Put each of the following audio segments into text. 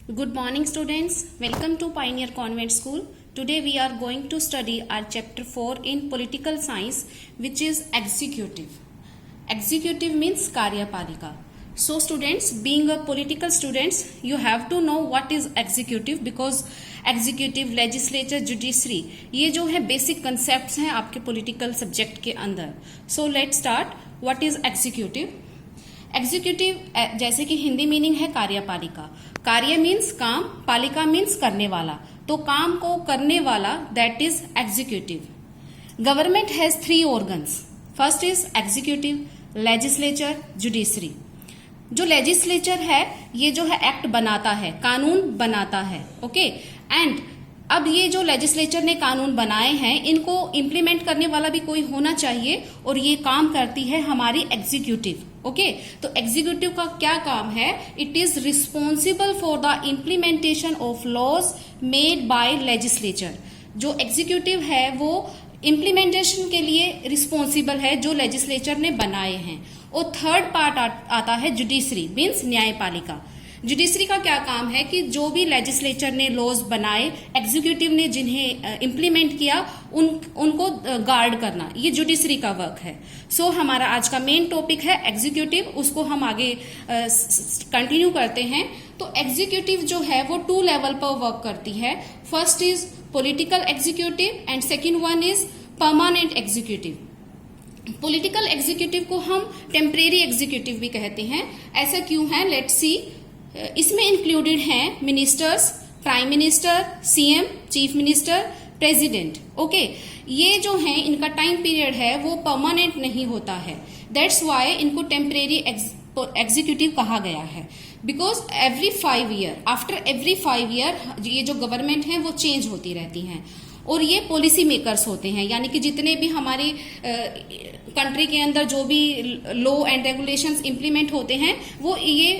Good morning, students. Welcome to Pioneer Convent School. Today we are going to study our chapter 4 in political science, which is executive. Executive means Karyapalika. So students, being a political students, you have to know what is executive because executive, legislature, judiciary ये जो है basic concepts हैं आपके political subject के अंदर. So let's start. What is executive? Executive जैसे कि Hindi meaning है कार्यपालिका. कार्य मीन्स काम, पालिका मीन्स करने वाला, तो काम को करने वाला that is executive. Government has 3 organs. First is executive, legislature, judiciary. जो लेजिस्लेचर है ये जो है एक्ट बनाता है, कानून बनाता है. ओके एंड अब ये जो लेजिस्लेचर ने कानून बनाए हैं इनको इम्प्लीमेंट करने वाला भी कोई होना चाहिए और ये काम करती है हमारी एग्जीक्यूटिव. ओके तो एग्जीक्यूटिव का क्या काम है? It is responsible for the implementation of laws made by legislature. जो एग्जीक्यूटिव है वो इम्प्लीमेंटेशन के लिए रिस्पॉन्सिबल है जो लेजिस्लेचर ने बनाए हैं. और थर्ड पार्ट आता है जुडिशरी मीन्स न्यायपालिका. जुडिशरी का क्या काम है कि जो भी लेजिस्लेचर ने लॉज बनाए, एग्जीक्यूटिव ने जिन्हें इम्प्लीमेंट किया उनको गार्ड करना, ये जुडिशरी का वर्क है. सो हमारा आज का मेन टॉपिक है एग्जीक्यूटिव, उसको हम आगे कंटिन्यू करते हैं. तो एग्जीक्यूटिव जो है वो 2 लेवल पर वर्क करती है. First is political executive and second one is permanent executive. Political executive को हम टेम्परेरी एग्जीक्यूटिव भी कहते हैं. ऐसा क्यों है? Let's see. इसमें इंक्लूडेड हैं ministers, prime minister, CM, chief minister, president. Okay ये जो हैं इनका टाइम पीरियड है वो परमानेंट नहीं होता है. दैट्स वाई इनको टेम्परेरी एग्जीक्यूटिव कहा गया है. Because every 5 year, after every 5 year ये जो गवर्नमेंट है वो चेंज होती रहती हैं और ये पॉलिसी मेकर्स होते हैं. यानी कि जितने भी हमारी कंट्री के अंदर जो भी लॉ एंड रेगुलेशंस इंप्लीमेंट होते हैं वो ये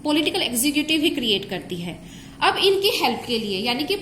पॉलिटिकल एग्जीक्यूटिव ही क्रिएट करती है. अब इनकी हेल्प के लिए यानी कि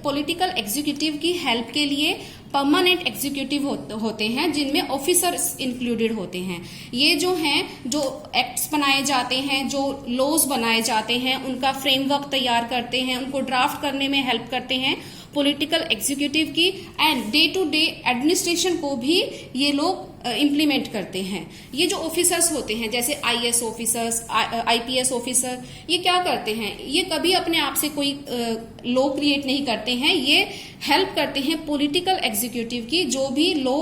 पॉलिटिकल एग्जीक्यूटिव की हेल्प के लिए परमानेंट एग्जीक्यूटिव होते हैं जिनमें ऑफिसर्स इंक्लूडेड होते हैं. ये जो हैं जो एक्ट्स बनाए जाते हैं, जो लॉज बनाए जाते हैं, उनका फ्रेमवर्क तैयार करते हैं, उनको ड्राफ्ट करने में हेल्प करते हैं पॉलिटिकल एग्जीक्यूटिव की. And day to day administration को भी ये लोग इम्प्लीमेंट करते हैं. ये जो ऑफिसर्स होते हैं जैसे आईएएस ऑफिसर्स, आईपीएस ऑफिसर, ये क्या करते हैं? ये कभी अपने आप से कोई लॉ क्रिएट नहीं करते हैं. ये हेल्प करते हैं पॉलिटिकल एग्जीक्यूटिव की जो भी लॉ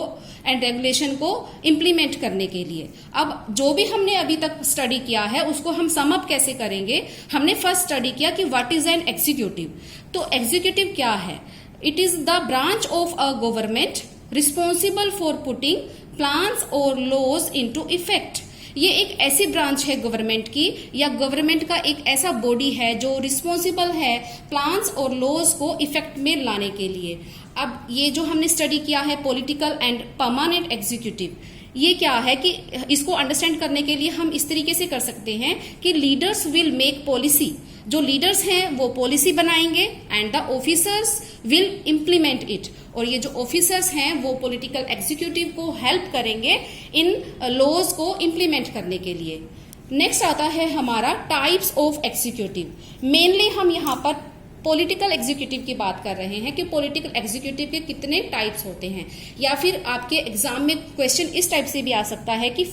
एंड रेगुलेशन को इम्प्लीमेंट करने के लिए. अब जो भी हमने अभी तक स्टडी किया है उसको हम सम अप कैसे करेंगे? हमने फर्स्ट स्टडी किया कि व्हाट इज एन एग्जीक्यूटिव. तो एग्जीक्यूटिव क्या है? It is the branch of a government responsible for putting plans और लॉज इनटू इफेक्ट. ये एक ऐसी ब्रांच है गवर्नमेंट की या गवर्नमेंट का एक ऐसा बॉडी है जो रिस्पॉन्सिबल है प्लान्स और लॉज को इफेक्ट में लाने के लिए. अब ये जो हमने स्टडी किया है पॉलिटिकल एंड परमानेंट एग्जीक्यूटिव, ये क्या है कि इसको अंडरस्टैंड करने के लिए हम इस तरीके से कर सकते हैं कि लीडर्स विल मेक पॉलिसी. जो लीडर्स हैं वो पॉलिसी बनाएंगे and the officers will implement it. और ये जो ऑफिसर्स हैं वो पॉलिटिकल एग्जीक्यूटिव को हेल्प करेंगे इन लॉज को इम्प्लीमेंट करने के लिए. नेक्स्ट आता है हमारा टाइप्स ऑफ एग्जीक्यूटिव. मेनली हम यहाँ पर पॉलिटिकल एग्जीक्यूटिव की बात कर रहे हैं कि पॉलिटिकल एग्जीक्यूटिव के कितने टाइप्स होते हैं. या फिर आपके एग्जाम में क्वेश्चन इस टाइप से भी आ सकता है कि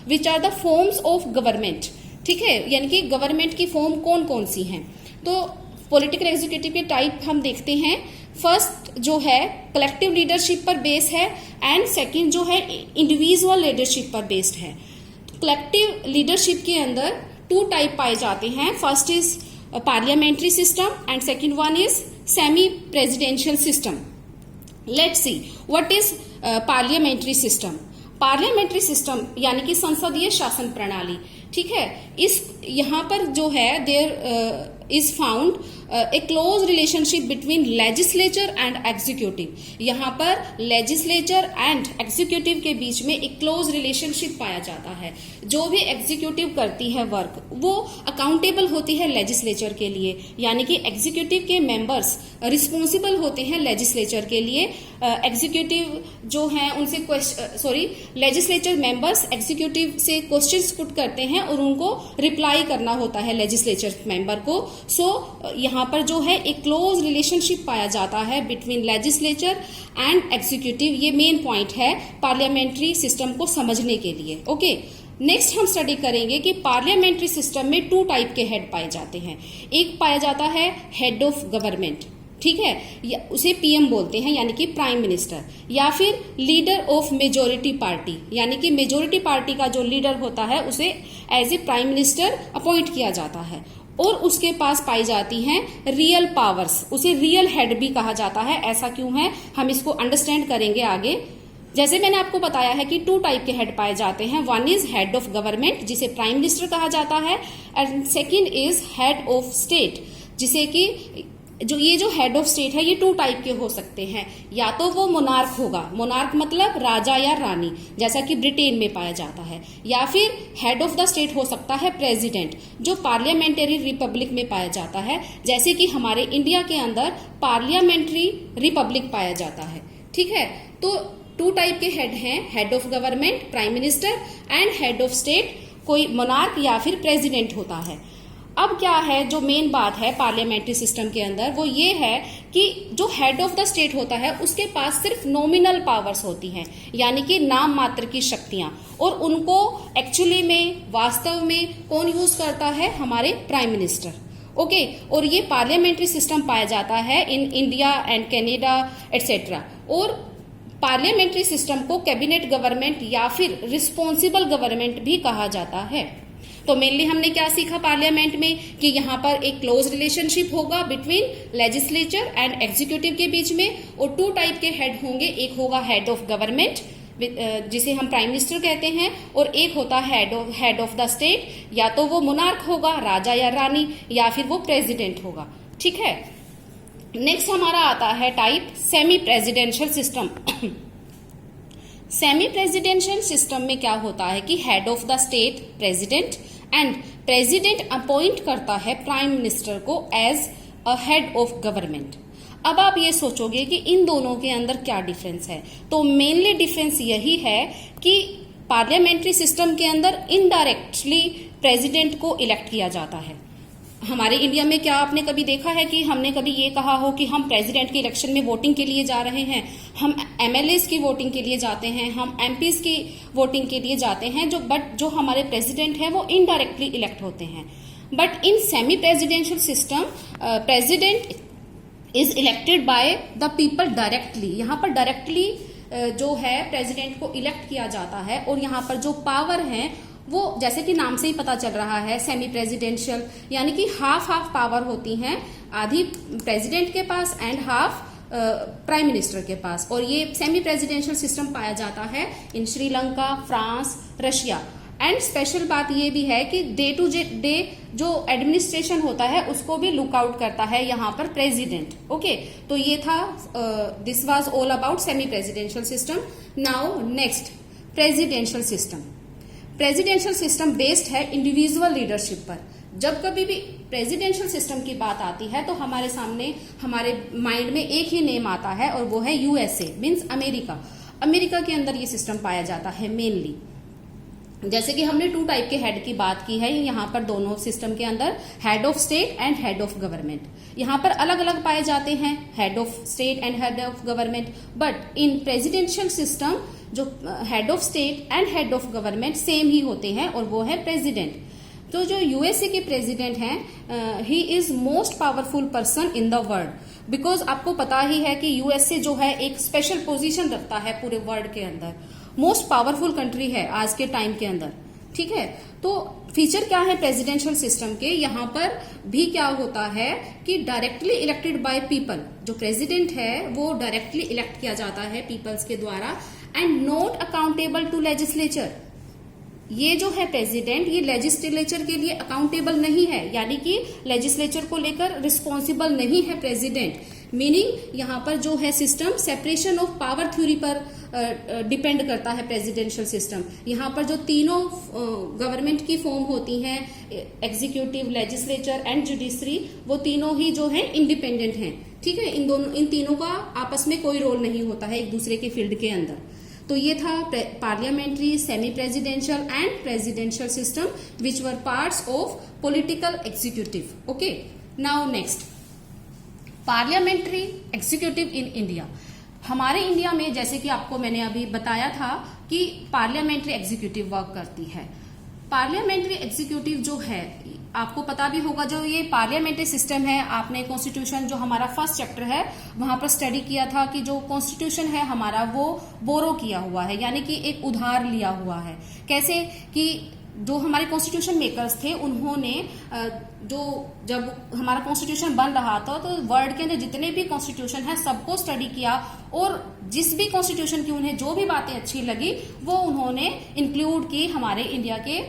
which are the forms of government. ठीक है, यानी कि गवर्नमेंट की फॉर्म कौन कौन सी हैं. तो पॉलिटिकल एग्जीक्यूटिव के टाइप हम देखते हैं. फर्स्ट जो है कलेक्टिव लीडरशिप पर बेस्ड है एंड सेकंड जो है इंडिविजुअल लीडरशिप पर बेस्ड है. कलेक्टिव लीडरशिप के अंदर 2 टाइप पाए जाते हैं. First is parliamentary system and second one is semi presidential system. Let's see what is parliamentary system. Parliamentary system यानी कि संसदीय शासन प्रणाली. ठीक है, इस यहाँ पर जो है there is found a close relationship between legislature and executive. यहाँ पर लेजिस्लेचर एंड एग्जीक्यूटिव के बीच में एक क्लोज रिलेशनशिप पाया जाता है. जो भी एग्जीक्यूटिव करती है वर्क वो अकाउंटेबल होती है लेजिस्लेचर के लिए. यानी कि एग्जीक्यूटिव के मेंबर्स रिस्पॉन्सिबल होते हैं लेजिस्लेचर के लिए. एग्जीक्यूटिव जो हैं उनसे लेजिस्लेचर मेंबर्स एग्जीक्यूटिव से क्वेश्चंस पुट करते हैं हैं और उनको रिप्लाई करना होता है लेजिस्लेचर मेंबर को। सो यहाँ पर जो है एक क्लोज रिलेशनशिप पाया जाता है बिटवीन लेजिस्लेचर एंड एग्जीक्यूटिव। ये मेन पॉइंट है पार्लियामेंट्री सिस्टम को समझने के लिए। ओके, नेक्स्ट हम स्टडी करेंगे कि पार्लियामेंट्री सिस्टम में 2 टाइप के हेड पाए जाते हैं। एक पाया जाता है हेड ऑफ गवर्नमेंट, ठीक है, उसे पीएम बोलते हैं यानी कि प्राइम मिनिस्टर, या फिर लीडर ऑफ मेजोरिटी पार्टी यानी कि मेजोरिटी पार्टी का जो लीडर होता है उसे as a prime minister appoint किया जाता है। और उसके पास पाई जाती हैं रियल पावर्स, उसे रियल हेड भी कहा जाता है। ऐसा क्यों है, हम इसको अंडरस्टैंड करेंगे आगे। जैसे मैंने आपको बताया है कि 2 टाइप के हेड पाए जाते हैं। One is head of government जिसे प्राइम मिनिस्टर कहा जाता है, and second is head of state, जिसे कि ये जो हेड ऑफ स्टेट है ये 2 टाइप के हो सकते हैं। या तो वो मोनार्क होगा, मोनार्क मतलब राजा या रानी, जैसा कि ब्रिटेन में पाया जाता है, या फिर हेड ऑफ द स्टेट हो सकता है प्रेसिडेंट, जो पार्लियामेंट्री रिपब्लिक में पाया जाता है, जैसे कि हमारे इंडिया के अंदर पार्लियामेंट्री रिपब्लिक पाया जाता है। ठीक है, तो 2 टाइप के हेड हैं, head of government prime minister and head of state कोई मोनार्क या फिर प्रेसिडेंट होता है। अब क्या है जो मेन बात है पार्लियामेंट्री सिस्टम के अंदर, वो ये है कि जो हेड ऑफ द स्टेट होता है उसके पास सिर्फ नॉमिनल पावर्स होती हैं, यानी कि नाम मात्र की शक्तियां, और उनको एक्चुअली में वास्तव में कौन यूज करता है, हमारे प्राइम मिनिस्टर। ओके, और ये पार्लियामेंट्री सिस्टम पाया जाता है in India and Canada etcetera. और पार्लियामेंट्री सिस्टम को कैबिनेट गवर्नमेंट या फिर रिस्पॉन्सिबल गवर्नमेंट भी कहा जाता है। तो मेनली हमने क्या सीखा पार्लियामेंट में कि यहाँ पर एक क्लोज रिलेशनशिप होगा बिटवीन लेजिस्लेचर एंड एग्जीक्यूटिव के बीच में, और 2 टाइप के हेड होंगे। एक होगा हेड ऑफ गवर्नमेंट जिसे हम प्राइम मिनिस्टर कहते हैं, और एक होता है हेड ऑफ द स्टेट, या तो वो मोनार्क होगा राजा या रानी, या फिर वो प्रेसिडेंट होगा। ठीक है, नेक्स्ट हमारा आता है type semi presidential system. Semi presidential system में क्या होता है कि head of the state president, and president appoint करता है प्राइम मिनिस्टर को as a head of government. अब आप ये सोचोगे कि इन दोनों के अंदर क्या डिफरेंस है, तो मेनली डिफरेंस यही है कि पार्लियामेंट्री सिस्टम के अंदर इनडायरेक्टली प्रेसिडेंट को इलेक्ट किया जाता है। हमारे इंडिया में क्या आपने कभी देखा है कि हमने कभी ये कहा हो कि हम प्रेसिडेंट के इलेक्शन में वोटिंग के लिए जा रहे हैं, हम एमएलएस की वोटिंग के लिए जाते हैं, हम एमपीज की वोटिंग के लिए जाते हैं, जो हमारे प्रेसिडेंट है वो इनडायरेक्टली इलेक्ट होते हैं। But in semi presidential system president is elected by the people directly. यहाँ पर डायरेक्टली जो है प्रेसिडेंट को इलेक्ट किया जाता है, और यहाँ पर जो पावर है वो जैसे कि नाम से ही पता चल रहा है सेमी प्रेसिडेंशियल, यानी कि हाफ पावर होती हैं, आधी प्रेसिडेंट के पास एंड हाफ प्राइम मिनिस्टर के पास। और ये सेमी प्रेसिडेंशियल सिस्टम पाया जाता है in Sri Lanka, France, Russia. And special बात ये भी है कि डे टू डे जो एडमिनिस्ट्रेशन होता है उसको भी लुक आउट करता है यहाँ पर प्रेसिडेंट। ओके, तो ये था, this was all about semi presidential system. Now next presidential system. Presidential system based है इंडिविजुअल लीडरशिप पर। जब कभी भी प्रेसिडेंशियल सिस्टम की बात आती है तो हमारे सामने, हमारे माइंड में एक ही नेम आता है, और वो है यूएसए, मीन्स अमेरिका। अमेरिका के अंदर ये सिस्टम पाया जाता है मेनली। जैसे कि हमने 2 टाइप के हेड की बात की है, यहाँ पर दोनों सिस्टम के अंदर head of state and head of government यहाँ पर अलग अलग पाए जाते हैं, head of state and head of government. But in presidential system जो head of state and head of government same ही होते हैं, और वो है प्रेसिडेंट। तो जो यूएसए के प्रेसिडेंट हैं, he is most powerful person in the world, because आपको पता ही है कि यूएसए जो है एक स्पेशल पोजीशन रखता है पूरे वर्ल्ड के अंदर, मोस्ट पावरफुल कंट्री है आज के टाइम के अंदर। ठीक है, तो फीचर क्या है प्रेसिडेंशियल सिस्टम के, यहाँ पर भी क्या होता है कि डायरेक्टली इलेक्टेड बाय पीपल, जो प्रेसिडेंट है वो डायरेक्टली इलेक्ट किया जाता है पीपल्स के द्वारा, and not accountable to legislature. ये जो है प्रेसिडेंट, ये लेजिस्लेचर के लिए अकाउंटेबल नहीं है, यानी कि लेजिस्लेचर को लेकर रिस्पॉन्सिबल नहीं है प्रेसिडेंट। मीनिंग यहाँ पर जो है system separation of power theory पर डिपेंड करता है प्रेसिडेंशियल सिस्टम। यहाँ पर जो तीनों गवर्नमेंट की फॉर्म होती हैं, एग्जीक्यूटिव, लेजिस्लेचर एंड जुडिशरी, वो तीनों ही जो है इंडिपेंडेंट हैं। ठीक है, इन तीनों का आपस में कोई रोल नहीं होता है एक दूसरे के फील्ड के अंदर। तो ये था parliamentary, semi presidential and presidential system which were parts of political executive. Okay, now next, parliamentary executive in India. हमारे इंडिया में जैसे कि आपको मैंने अभी बताया था कि पार्लियामेंट्री एग्जीक्यूटिव वर्क करती है। पार्लियामेंट्री एग्जीक्यूटिव जो है, आपको पता भी होगा, जो ये पार्लियामेंट्री सिस्टम है, आपने कॉन्स्टिट्यूशन जो हमारा फर्स्ट चैप्टर है वहां पर स्टडी किया था कि जो कॉन्स्टिट्यूशन है हमारा वो बोरो किया हुआ है, यानी कि एक उधार लिया हुआ है। कैसे कि जो हमारे कॉन्स्टिट्यूशन मेकर्स थे उन्होंने जो जब हमारा कॉन्स्टिट्यूशन बन रहा था तो वर्ल्ड के अंदर जितने भी कॉन्स्टिट्यूशन है सबको स्टडी किया और जिस भी कॉन्स्टिट्यूशन की उन्हें जो भी बातें अच्छी लगी वो उन्होंने इंक्लूड की हमारे इंडिया के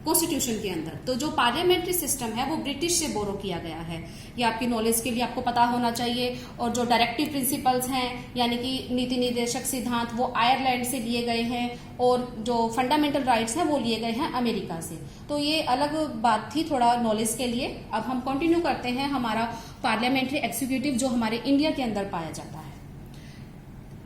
कॉन्स्टिट्यूशन के अंदर। तो जो पार्लियामेंट्री सिस्टम है वो ब्रिटिश से बोरो किया गया है, ये आपकी नॉलेज के लिए आपको पता होना चाहिए। और जो डायरेक्टिव प्रिंसिपल्स हैं यानी कि नीति निर्देशक सिद्धांत वो आयरलैंड से लिए गए हैं और जो फंडामेंटल राइट्स हैं वो लिए गए हैं अमेरिका से। तो ये अलग बात थी थोड़ा नॉलेज के लिए। अब हम कंटिन्यू करते हैं हमारा पार्लियामेंट्री एग्जीक्यूटिव जो हमारे इंडिया के अंदर पाया जाता है।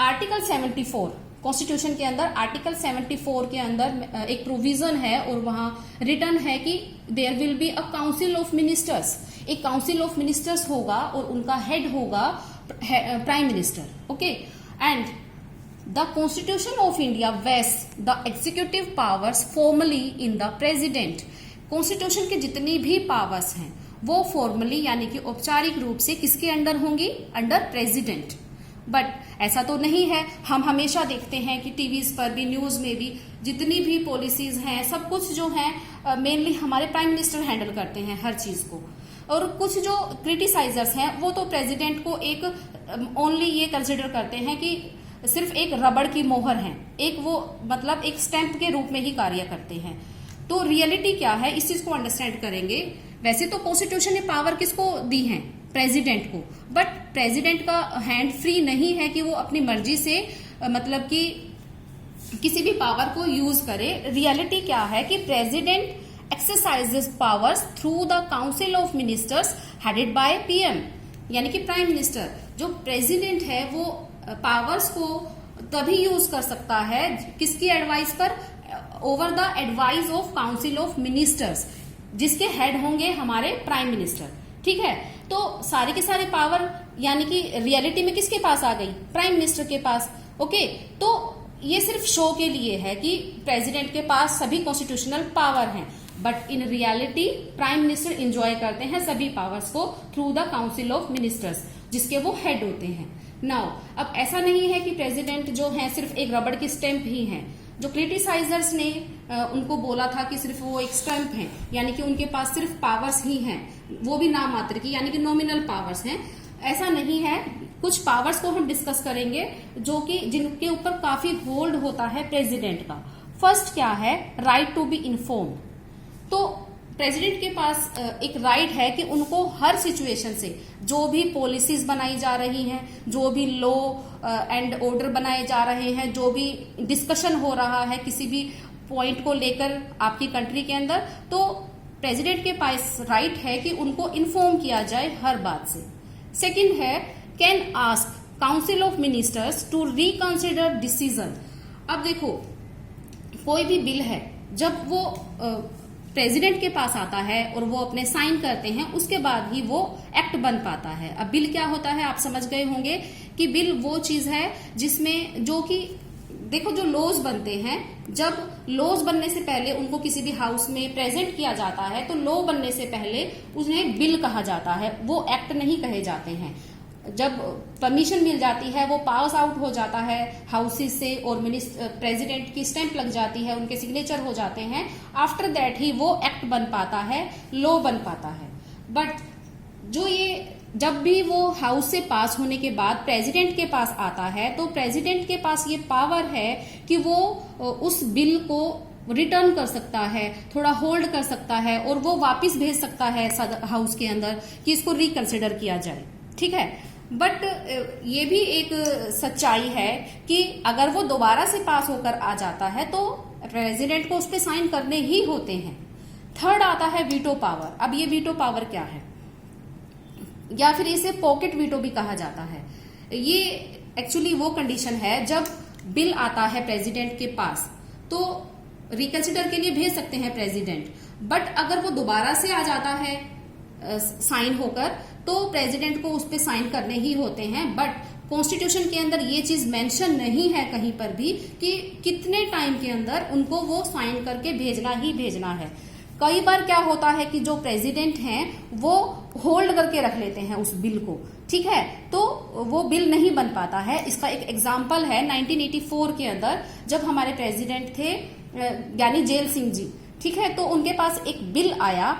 आर्टिकल 74 कॉन्स्टिट्यूशन के अंदर, आर्टिकल 74 के अंदर एक प्रोविजन है और वहां रिटर्न है कि there will be a council of ministers. एक काउंसिल ऑफ मिनिस्टर्स होगा और उनका हेड होगा prime minister. Okay, and the constitution of India vest the executive powers formally in the president. Constitution के जितनी भी पावर्स हैं वो फॉर्मली यानी कि औपचारिक रूप से किसके अंडर होंगी? Under president. बट ऐसा तो नहीं है। हम हमेशा देखते हैं कि टीवीज पर भी, न्यूज में भी जितनी भी पॉलिसीज हैं सब कुछ जो है मेनली हमारे प्राइम मिनिस्टर हैंडल करते हैं हर चीज को। और कुछ जो क्रिटिसाइजर्स हैं वो तो प्रेसिडेंट को एक ओनली ये कंसिडर करते हैं कि सिर्फ एक रबड़ की मोहर है, एक वो मतलब एक स्टैंप के रूप में ही कार्य करते हैं। तो रियलिटी क्या है इस चीज को अंडरस्टैंड करेंगे। वैसे तो कॉन्स्टिट्यूशन ने पावर किसको दी है? प्रेसिडेंट को। बट प्रेसिडेंट का हैंड फ्री नहीं है कि वो अपनी मर्जी से मतलब कि किसी भी पावर को यूज करे। रियलिटी क्या है कि president exercises powers through the council of ministers headed by PM, यानी कि प्राइम मिनिस्टर। जो प्रेसिडेंट है वो पावर्स को तभी यूज कर सकता है किसकी एडवाइस पर? Over the advice of council of ministers, जिसके हेड होंगे हमारे प्राइम मिनिस्टर। ठीक है, तो सारे के सारे पावर यानी कि रियलिटी में किसके पास आ गई? प्राइम मिनिस्टर के पास। ओके, तो ये सिर्फ शो के लिए है कि प्रेसिडेंट के पास सभी कॉन्स्टिट्यूशनल पावर हैं, but in reality prime minister enjoy करते हैं सभी पावर्स को through the council of ministers, जिसके वो हेड होते हैं। नाउ अब ऐसा नहीं है कि प्रेसिडेंट जो है सिर्फ एक रबड़ की स्टैंप ही है। जो क्रिटिसाइजर्स ने उनको बोला था कि सिर्फ वो एक स्टैंप है, यानी कि उनके पास सिर्फ पावर्स ही हैं, वो भी नाम मात्र की, यानी कि नॉमिनल पावर्स हैं। ऐसा नहीं है। कुछ पावर्स को हम डिस्कस करेंगे जो कि जिनके ऊपर काफी होल्ड होता है प्रेसिडेंट का। फर्स्ट क्या है? Right to be inform. तो प्रेसिडेंट के पास एक राइट है कि उनको हर सिचुएशन से जो भी पॉलिसीज बनाई जा रही हैं, जो भी लॉ एंड ऑर्डर बनाए जा रहे हैं, जो भी डिस्कशन हो रहा है किसी भी पॉइंट को लेकर आपकी कंट्री के अंदर, तो प्रेसिडेंट के पास राइट है कि उनको इन्फॉर्म किया जाए हर बात से। सेकंड है can ask council of ministers to reconsider decision. अब देखो कोई भी बिल है जब वो प्रेसिडेंट के पास आता है और वो अपने साइन करते हैं उसके बाद ही वो एक्ट बन पाता है। अब बिल क्या होता है आप समझ गए होंगे कि बिल वो चीज है जिसमें जो कि देखो जो लॉज बनते हैं, जब लॉज बनने से पहले उनको किसी भी हाउस में प्रेजेंट किया जाता है तो लॉ बनने से पहले उन्हें बिल कहा जाता है, वो एक्ट नहीं कहे जाते हैं। जब परमिशन मिल जाती है वो पास आउट हो जाता है हाउसेस से और प्रेसिडेंट की स्टैंप लग जाती है, उनके सिग्नेचर हो जाते हैं, आफ्टर दैट ही वो एक्ट बन पाता है, लॉ बन पाता है। बट जो ये जब भी वो हाउस से पास होने के बाद प्रेसिडेंट के पास आता है तो प्रेसिडेंट के पास ये पावर है कि वो उस बिल को रिटर्न कर सकता है, थोड़ा होल्ड कर सकता है और वो वापस भेज सकता है हाउस के अंदर कि इसको रिकंसिडर किया जाए। ठीक है, बट ये भी एक सच्चाई है कि अगर वो दोबारा से पास होकर आ जाता है तो प्रेसिडेंट को उस पर साइन करने ही होते हैं। थर्ड आता है वीटो पावर। अब ये वीटो पावर क्या है, या फिर इसे पॉकेट वीटो भी कहा जाता है। ये एक्चुअली वो कंडीशन है जब बिल आता है प्रेसिडेंट के पास तो रिकंसिडर के लिए भेज सकते हैं प्रेसिडेंट, बट अगर वो दोबारा से आ जाता है साइन होकर तो प्रेसिडेंट को उस पर साइन करने ही होते हैं। बट कॉन्स्टिट्यूशन के अंदर ये चीज मेंशन नहीं है कहीं पर भी कि कितने टाइम के अंदर उनको वो साइन करके भेजना ही भेजना है। कई बार क्या होता है कि जो प्रेसिडेंट हैं वो होल्ड करके रख लेते हैं उस बिल को, ठीक है, तो वो बिल नहीं बन पाता है। इसका एक एग्जाम्पल है 1984 के अंदर जब हमारे प्रेसिडेंट थे यानी जेल सिंह जी, ठीक है, तो उनके पास एक बिल आया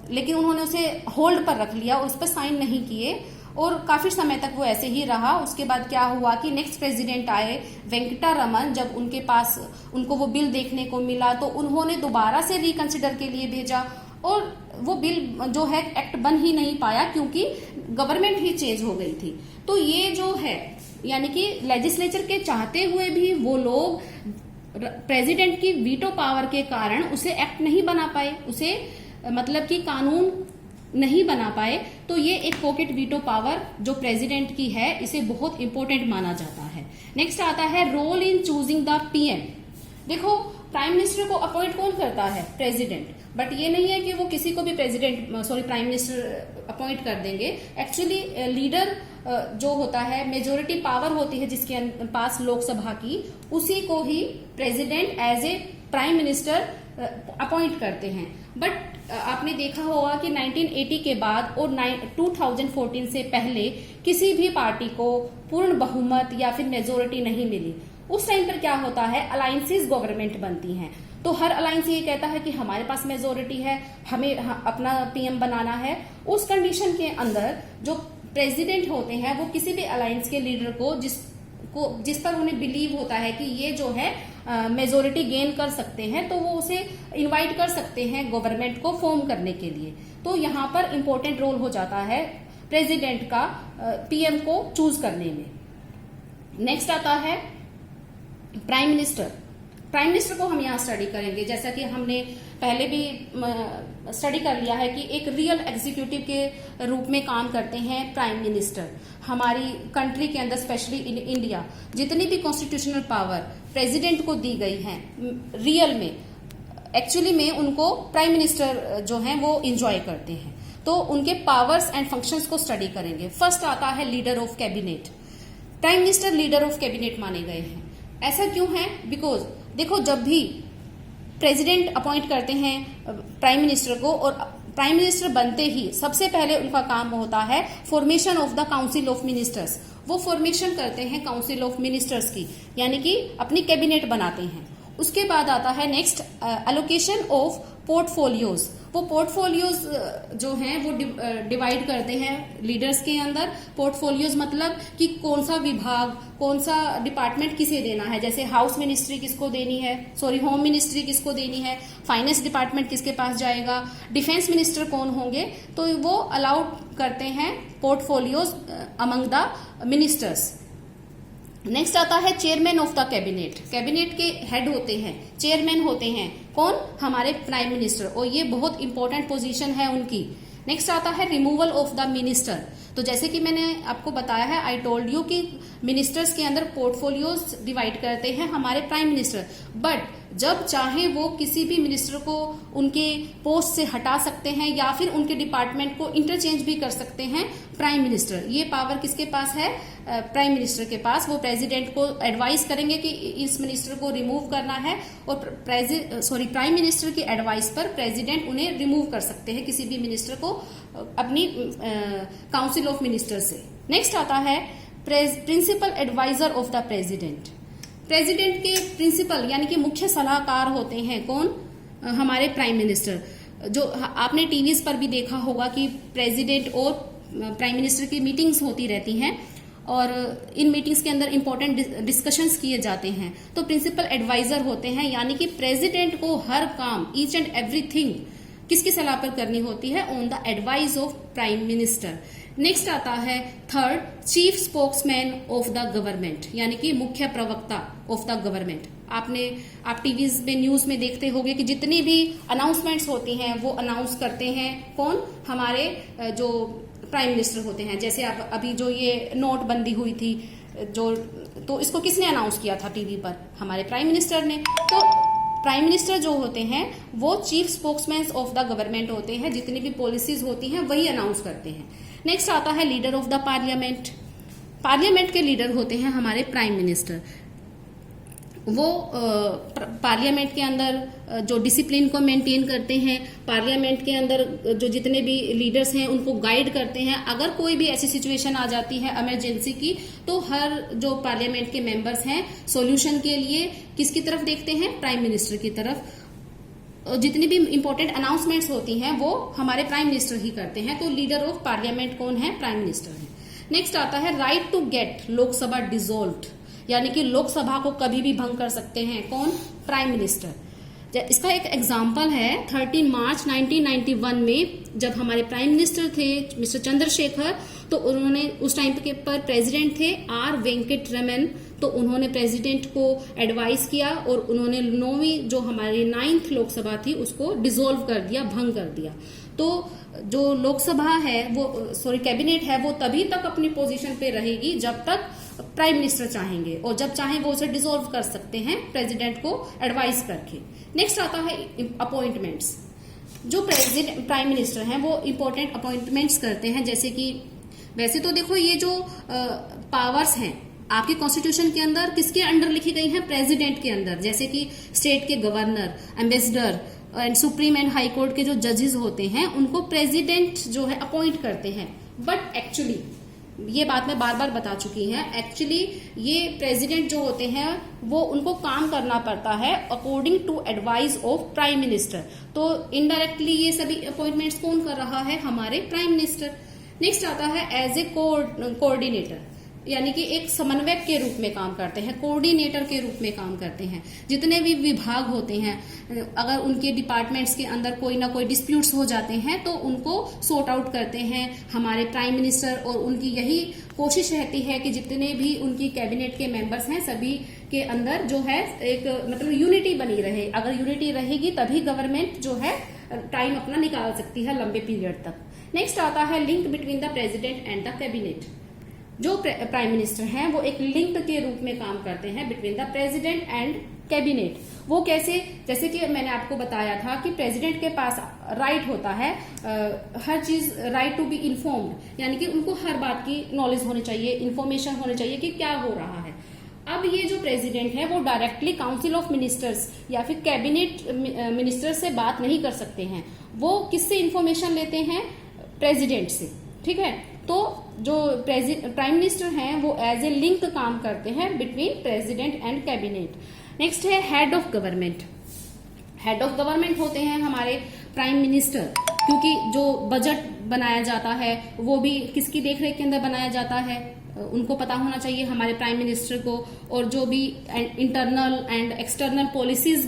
लेकिन उन्होंने उसे होल्ड पर रख लिया, उस पर साइन नहीं किए और काफी समय तक वो ऐसे ही रहा। उसके बाद क्या हुआ कि नेक्स्ट प्रेसिडेंट आए वेंकटा रमन, जब उनके पास उनको वो बिल देखने को मिला तो उन्होंने दोबारा से रिकंसिडर के लिए भेजा और वो बिल जो है एक्ट बन ही नहीं पाया क्योंकि गवर्नमेंट ही चेंज हो गई थी। तो ये जो है यानी कि लेजिस्लेचर के चाहते हुए भी वो लोग प्रेसिडेंट की वीटो पावर के कारण उसे एक्ट नहीं बना पाए, उसे मतलब कि कानून नहीं बना पाए। तो ये एक पॉकेट वीटो पावर जो प्रेसिडेंट की है इसे बहुत इंपॉर्टेंट माना जाता है। नेक्स्ट आता है role in choosing the PM. देखो प्राइम मिनिस्टर को अपॉइंट कौन करता है? प्रेसिडेंट, बट ये नहीं है कि वो किसी को भी प्राइम मिनिस्टर अपॉइंट कर देंगे। एक्चुअली लीडर जो होता है, मेजोरिटी पावर होती है जिसके पास लोकसभा की, उसी को ही president as a prime minister appoint करते हैं। बट आपने देखा होगा कि 1980 के बाद और 2014 से पहले किसी भी पार्टी को पूर्ण बहुमत या फिर मेजोरिटी नहीं मिली। उस टाइम पर क्या होता है, अलायंसेस गवर्नमेंट बनती हैं, तो हर अलायंस ये कहता है कि हमारे पास मेजोरिटी है, हमें अपना पीएम बनाना है। उस कंडीशन के अंदर जो प्रेसिडेंट होते हैं वो किसी भी अलायंस के लीडर को जिस पर उन्हें बिलीव होता है कि ये जो है मेजोरिटी गेन कर सकते हैं, तो वो उसे इनवाइट कर सकते हैं गवर्नमेंट को फॉर्म करने के लिए। तो यहाँ पर इंपॉर्टेंट रोल हो जाता है प्रेसिडेंट का पीएम को चूज करने में। नेक्स्ट आता है प्राइम मिनिस्टर। प्राइम मिनिस्टर को हम यहाँ स्टडी करेंगे, जैसा कि हमने पहले भी स्टडी कर लिया है कि एक रियल एग्जीक्यूटिव के रूप में काम करते हैं प्राइम मिनिस्टर। हमारी कंट्री के अंदर स्पेशली इन इंडिया जितनी भी कॉन्स्टिट्यूशनल पावर प्रेसिडेंट को दी गई है, रियल में एक्चुअली में उनको प्राइम मिनिस्टर जो है वो इंजॉय करते हैं। तो उनके पावर्स एंड फंक्शंस को स्टडी करेंगे। फर्स्ट आता है leader of cabinet. Prime minister leader of cabinet माने गए हैं। ऐसा क्यों है? बिकॉज देखो, जब भी प्रेसिडेंट अपॉइंट करते हैं प्राइम मिनिस्टर को और प्राइम मिनिस्टर बनते ही सबसे पहले उनका काम होता है formation of the council of ministers. वो फॉर्मेशन करते हैं काउंसिल ऑफ मिनिस्टर्स की, यानी कि अपनी कैबिनेट बनाते हैं। उसके बाद आता है नेक्स्ट एलोकेशन ऑफ पोर्टफोलियोज। वो पोर्टफोलियोज जो हैं वो डिवाइड करते हैं लीडर्स के अंदर। पोर्टफोलियोज मतलब कि कौन सा विभाग, कौन सा डिपार्टमेंट किसे देना है, जैसे हाउस मिनिस्ट्री किसको देनी है, होम मिनिस्ट्री किसको देनी है, फाइनेंस डिपार्टमेंट किसके पास जाएगा, डिफेंस मिनिस्टर कौन होंगे, तो वो अलाउड करते हैं portfolios among the ministers. Next आता है chairman of the cabinet. Cabinet के हेड होते हैं, चेयरमैन होते हैं कौन? हमारे प्राइम मिनिस्टर, और ये बहुत इंपॉर्टेंट पोजीशन है उनकी। नेक्स्ट आता है रिमूवल ऑफ द मिनिस्टर। तो जैसे कि मैंने आपको बताया है, आई टोल्ड यू कि मिनिस्टर्स के अंदर पोर्टफोलियोज डिवाइड करते हैं हमारे प्राइम मिनिस्टर, बट जब चाहे वो किसी भी मिनिस्टर को उनके पोस्ट से हटा सकते हैं या फिर उनके डिपार्टमेंट को इंटरचेंज भी कर सकते हैं प्राइम मिनिस्टर। ये पावर किसके पास है? प्राइम मिनिस्टर के पास। वो प्रेसिडेंट को एडवाइस करेंगे कि इस मिनिस्टर को रिमूव करना है और प्राइम मिनिस्टर की एडवाइस पर प्रेसिडेंट उन्हें रिमूव कर सकते हैं किसी भी मिनिस्टर को अपनी काउंसिल ऑफ मिनिस्टर से। नेक्स्ट आता है principal adviser of the president. President के प्रिंसिपल यानी कि मुख्य सलाहकार होते हैं कौन? हमारे प्राइम मिनिस्टर। जो आपने टीवीज पर भी देखा होगा कि प्रेसिडेंट और प्राइम मिनिस्टर की मीटिंग्स होती रहती हैं और इन मीटिंग्स के अंदर इंपॉर्टेंट डिस्कशंस किए जाते हैं। तो प्रिंसिपल एडवाइजर होते हैं, यानी कि प्रेसिडेंट को हर काम, ईच एंड एवरीथिंग किसकी सलाह पर करनी होती है? On the advice of prime minister. Next आता है third chief spokesman of the government, यानी कि मुख्य प्रवक्ता ऑफ द गवर्नमेंट। आप टीवीज में न्यूज में देखते होंगे कि जितनी भी अनाउंसमेंट्स होती हैं वो अनाउंस करते हैं कौन, हमारे जो प्राइम मिनिस्टर होते हैं। जैसे आप अभी जो ये नोटबंदी हुई थी तो इसको किसने अनाउंस किया था टीवी पर, हमारे प्राइम मिनिस्टर ने। तो प्राइम मिनिस्टर जो होते हैं वो chief spokesman of the government होते हैं, जितनी भी पॉलिसीज होती हैं वही अनाउंस करते हैं। नेक्स्ट आता है leader of the parliament. Parliament के लीडर होते हैं हमारे प्राइम मिनिस्टर। वो पार्लियामेंट के अंदर जो डिसिप्लिन को मेंटेन करते हैं, पार्लियामेंट के अंदर जो जितने भी लीडर्स हैं उनको गाइड करते हैं। अगर कोई भी ऐसी सिचुएशन आ जाती है इमरजेंसी की, तो हर जो पार्लियामेंट के मेंबर्स हैं सॉल्यूशन के लिए किसकी तरफ देखते हैं, प्राइम मिनिस्टर की तरफ। जितनी भी इंपॉर्टेंट अनाउंसमेंट्स होती हैं वो हमारे प्राइम मिनिस्टर ही करते हैं। तो लीडर ऑफ पार्लियामेंट कौन है, प्राइम मिनिस्टर है। नेक्स्ट आता है right to get Lok Sabha dissolved, यानी कि लोकसभा को कभी भी भंग कर सकते हैं कौन, प्राइम मिनिस्टर। इसका एक एग्जाम्पल है 13 मार्च 1991 में जब हमारे प्राइम मिनिस्टर थे मिस्टर चंद्रशेखर, तो उन्होंने उस टाइम के पर प्रेसिडेंट थे आर वेंकट रमन। तो उन्होंने प्रेसिडेंट को एडवाइस किया और उन्होंने 9वीं जो हमारी 9th लोकसभा थी उसको डिसॉल्व कर दिया, भंग कर दिया। तो जो लोकसभा है वो कैबिनेट है वो तभी तक अपनी पोजीशन पे रहेगी जब तक प्राइम मिनिस्टर चाहेंगे, और जब चाहें वो उसे डिसॉल्व कर सकते हैं प्रेसिडेंट को एडवाइस करके। नेक्स्ट आता है अपॉइंटमेंट्स। जो प्राइम मिनिस्टर हैं वो इंपॉर्टेंट अपॉइंटमेंट्स करते हैं, जैसे कि वैसे तो देखो ये जो पावर्स हैं आपके कॉन्स्टिट्यूशन के अंदर किसके अंडर लिखी गई हैं, प्रेसिडेंट के अंदर। जैसे कि स्टेट के governor, ambassador and supreme and high court के जो जजेस होते हैं उनको प्रेसिडेंट जो है अपॉइंट करते हैं। बट एक्चुअली ये बात मैं बार बार बता चुकी है, एक्चुअली ये प्रेसिडेंट जो होते हैं वो उनको काम करना पड़ता है according to advice of prime minister. तो इनडायरेक्टली ये सभी अपॉइंटमेंट्स कौन कर रहा है, हमारे प्राइम मिनिस्टर। नेक्स्ट आता है एज ए कोऑर्डिनेटर, यानी कि एक समन्वयक के रूप में काम करते हैं, कोऑर्डिनेटर के रूप में काम करते हैं। जितने भी विभाग होते हैं अगर उनके डिपार्टमेंट्स के अंदर कोई ना कोई डिस्प्यूट्स हो जाते हैं तो उनको सॉर्ट आउट करते हैं हमारे प्राइम मिनिस्टर, और उनकी यही कोशिश रहती है कि जितने भी उनकी कैबिनेट के मेंबर्स हैं सभी के अंदर जो है एक मतलब यूनिटी बनी रहे। अगर यूनिटी रहेगी तभी गवर्नमेंट जो है टाइम अपना निकाल सकती है लंबे पीरियड तक। नेक्स्ट आता है link between the president and the cabinet. जो प्राइम मिनिस्टर हैं वो एक लिंक के रूप में काम करते हैं between the president and cabinet. वो कैसे, जैसे कि मैंने आपको बताया था कि प्रेसिडेंट के पास राइट होता है हर चीज, राइट टू बी इन्फॉर्म्ड, यानी कि उनको हर बात की नॉलेज होनी चाहिए, इन्फॉर्मेशन होनी चाहिए कि क्या हो रहा है। अब ये जो प्रेसिडेंट है वो डायरेक्टली काउंसिल ऑफ मिनिस्टर्स या फिर कैबिनेट मिनिस्टर से बात नहीं कर सकते हैं। वो किससे इन्फॉर्मेशन लेते हैं, प्रेसिडेंट से, ठीक है। तो जो प्राइम मिनिस्टर हैं वो एज ए लिंक काम करते हैं between president and cabinet. Next है head of government. Head of government होते हैं हमारे प्राइम मिनिस्टर, क्योंकि जो बजट बनाया जाता है वो भी किसकी देखरेख के अंदर बनाया जाता है, उनको पता होना चाहिए हमारे प्राइम मिनिस्टर को। और जो भी इंटरनल एंड एक्सटर्नल पॉलिसीज